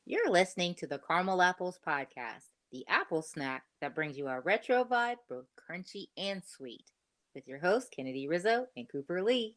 You're listening to the Caramel Apples Podcast, the Apple Snack that brings you a retro vibe, both crunchy and sweet, with your hosts, Kennedy Rizzo and Cooper Lee.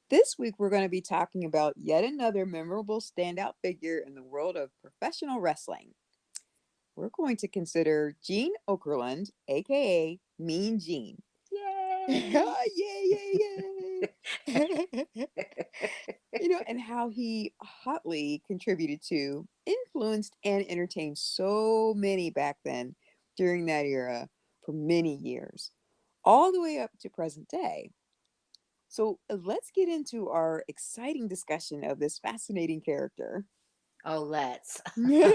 This week, we're going to be talking about yet another memorable standout figure in the world of professional wrestling. We're going to consider Gene Okerlund, aka Mean Gene. Yay! Yay, yay, yay! And how he hotly contributed to, influenced, and entertained so many back then during that era for many years, all the way up to present day. So let's get into our exciting discussion of this fascinating character. Oh, let's. Yeah.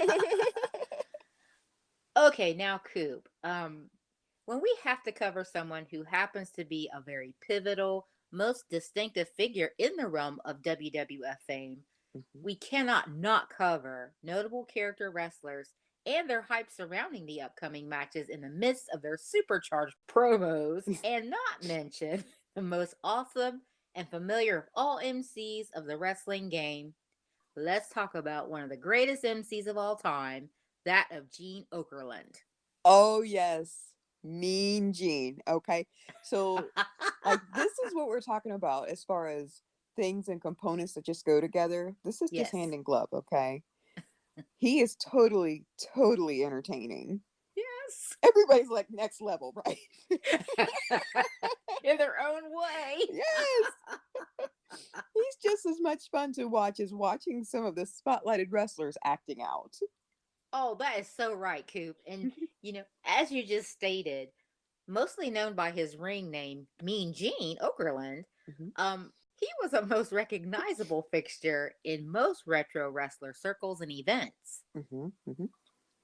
Okay, now, Coop. When we have to cover someone who happens to be a very pivotal, most distinctive figure in the realm of WWF fame, we cannot not cover notable character wrestlers and their hype surrounding the upcoming matches in the midst of their supercharged promos, and not mention the most awesome and familiar of all MCs of the wrestling game. Let's talk about one of the greatest MCs of all time, that of Gene Okerlund. Oh, yes. Mean Gene. Okay. So, this is what we're talking about as far as things and components that just go together. This is just hand Yes. in glove. Okay. He is totally, totally entertaining. Yes. Everybody's like next level, right? In their own way. Yes. He's just as much fun to watch as watching some of the spotlighted wrestlers acting out. Oh, that is so right, Coop. And, as you just stated, mostly known by his ring name, Mean Gene Okerlund, Mhm. he was a most recognizable fixture in most retro wrestler circles and events. Mhm. Mhm.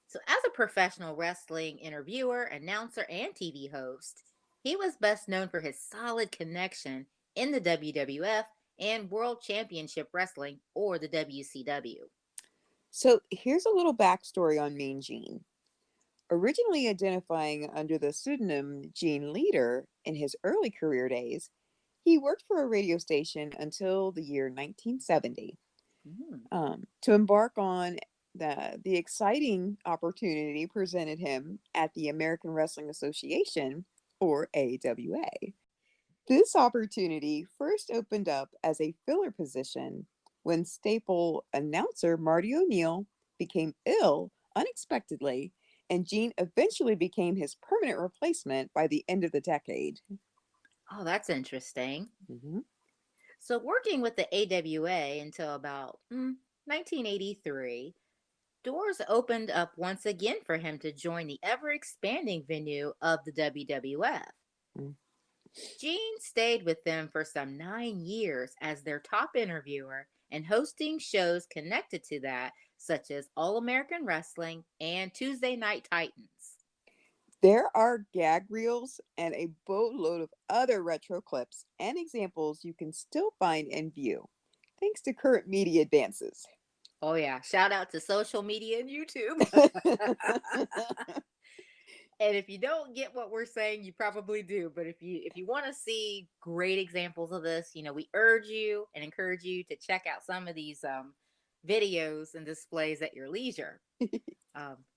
So, as a professional wrestling interviewer, announcer, and TV host, he was best known for his solid connection in the WWF and World Championship Wrestling, or the WCW. So here's a little backstory on Mean Gene. Originally identifying under the pseudonym Gene Leader in his early career days, he worked for a radio station until the year 1970 Mm. to embark on the exciting opportunity presented him at the American Wrestling Association, or AWA. This opportunity first opened up as a filler position when staple announcer Marty O'Neill became ill unexpectedly, and Gene eventually became his permanent replacement by the end of the decade. Oh, that's interesting. Mhm. So, working with the AWA until about 1983, doors opened up once again for him to join the ever expanding venue of the WWF. Mm. Gene stayed with them for some 9 years as their top interviewer and hosting shows connected to that, such as All American Wrestling and Tuesday Night Titans. There are gag reels and a boatload of other retro clips and examples you can still find and view, thanks to current media advances. Oh, yeah. Shout out to social media and YouTube. And if you don't get what we're saying, you probably do. But if you want to see great examples of this, we urge you and encourage you to check out some of these videos and displays at your leisure.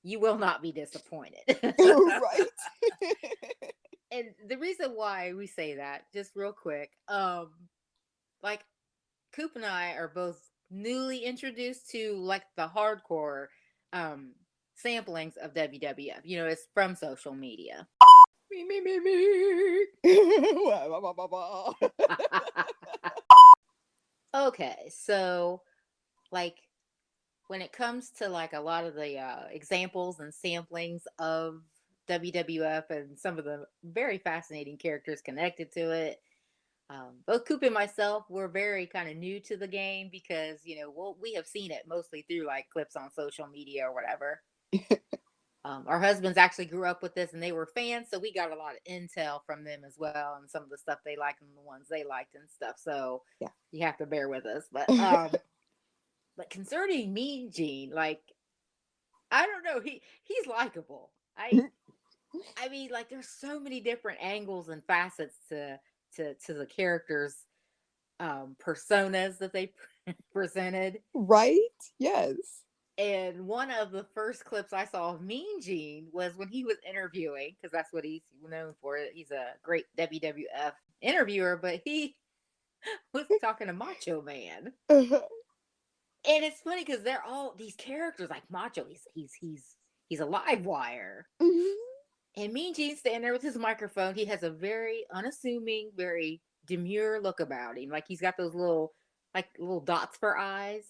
You will not be disappointed. Right? And the reason why we say that, just real quick, like Coop and I are both newly introduced to like the hardcore um samplings of WWF. It's from social media. Me, me, me, me. Okay, so like when it comes to like a lot of the examples and samplings of WWF and some of the very fascinating characters connected to it, Both Coop and myself were very kind of new to the game because, we have seen it mostly through like clips on social media or whatever. Our husbands actually grew up with this and they were fans, so we got a lot of intel from them as well, and some of the stuff they liked and the ones they liked and stuff. So Yeah. you have to bear with us. But but concerning Mean Gene, like I don't know, he's likable. I mean, like there's so many different angles and facets to the characters personas that they presented. Right? Yes. And one of the first clips I saw of Mean Gene was when he was interviewing, because that's what he's known for. He's a great WWF interviewer, but he was talking to Macho Man. And it's funny because they're all these characters like Macho. He's a live wire. Mhm. And Mean Gene's standing there with his microphone. He has a very unassuming, very demure look about him. Like he's got those little dots for eyes.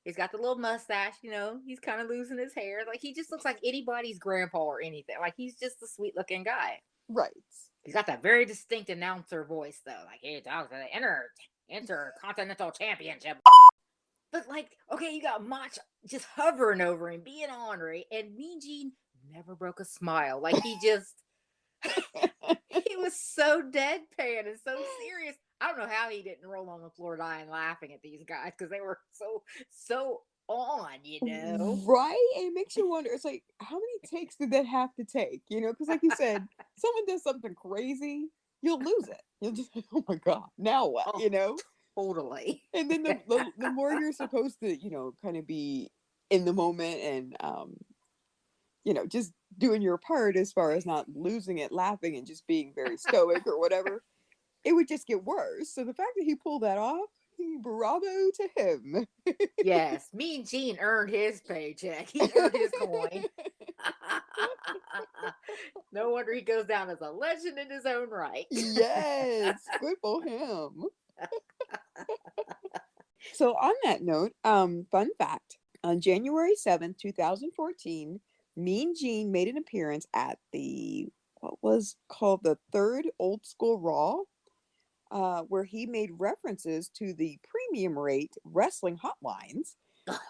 He's got the little mustache, he's kind of losing his hair. Like he just looks like anybody's grandpa or anything. Like he's just a sweet looking guy. Right. He's got that very distinct announcer voice though. Like he talks to the Intercontinental Championship. But like, okay, you got Mach just hovering over him, being ornery, and Mean Gene never broke a smile. Like he was so deadpan and so serious. I don't know how he didn't roll on the floor dying laughing at these guys because they were so on. Right? And it makes you wonder, it's like, how many takes did that have to take? Because like you said, someone does something crazy, you'll lose it. You'll just, oh my God, now what? Totally. And then the more you're supposed to, kind of be in the moment and, just doing your part as far as not losing it, laughing and just being very stoic or whatever, it would just get worse. So the fact that he pulled that off, bravo to him. Yes, Mean Gene earned his paycheck. He earned his coin. No wonder he goes down as a legend in his own right. Yes, good for him. So on that note, fun fact, on January 7th, 2014, Mean Gene made an appearance at what was called the third Old School Raw, where he made references to the premium rate wrestling hotlines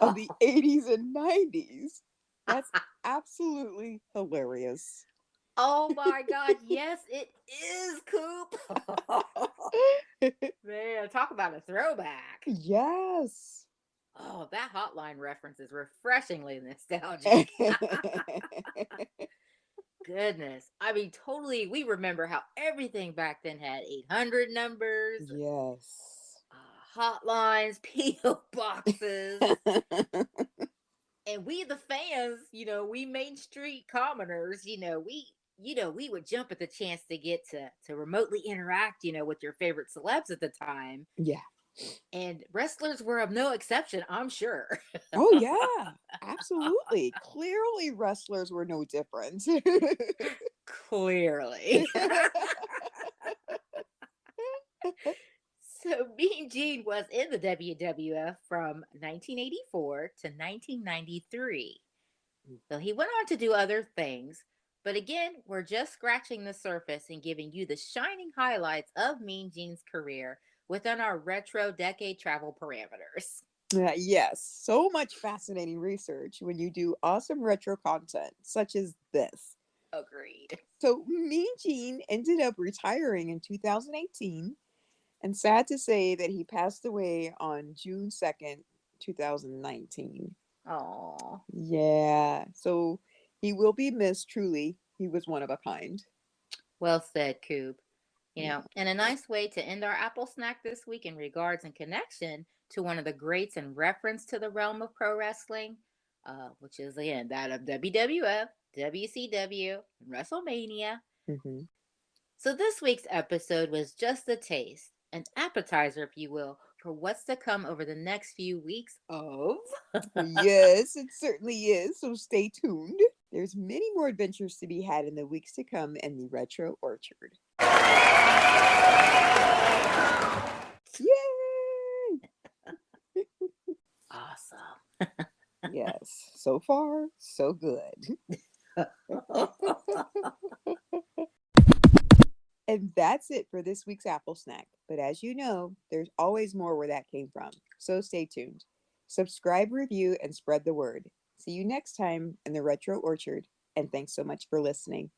of the 80s and 90s. That's absolutely hilarious. Oh my God, yes, it is, Coop. Man, talk about a throwback. Yes. Oh, that hotline reference is refreshingly nostalgic. Goodness. I mean, totally, we remember how everything back then had 800 numbers. Yes. Hotlines, P.O. boxes. And we, the fans, we Main Street commoners, we would jump at the chance to get to remotely interact, with your favorite celebs at the time. Yeah. And wrestlers were of no exception, I'm sure. Oh, yeah, absolutely. Clearly, wrestlers were no different. Clearly. So Mean Gene was in the WWF from 1984 to 1993. So he went on to do other things. But again, we're just scratching the surface and giving you the shining highlights of Mean Gene's career within our retro decade travel parameters. Yes, so much fascinating research when you do awesome retro content such as this. Agreed. So Mean Gene ended up retiring in 2018, and sad to say that he passed away on June 2nd, 2019. Oh. Yeah, so he will be missed truly. He was one of a kind. Well said, Coop. And a nice way to end our Apple Snack this week in regards and connection to one of the greats in reference to the realm of pro wrestling, which is, again, that of WWF, WCW, and WrestleMania. Mm-hmm. So this week's episode was just a taste, an appetizer, if you will, for what's to come over the next few weeks of... Yes, it certainly is. So stay tuned. There's many more adventures to be had in the weeks to come in the Retro Orchard. Yay! Awesome. Yes, so far, so good. And That's it for this week's Apple Snack. But as you know, there's always more where that came from. So stay tuned. Subscribe, review, and spread the word. See you next time in the Retro Orchard, and thanks so much for listening.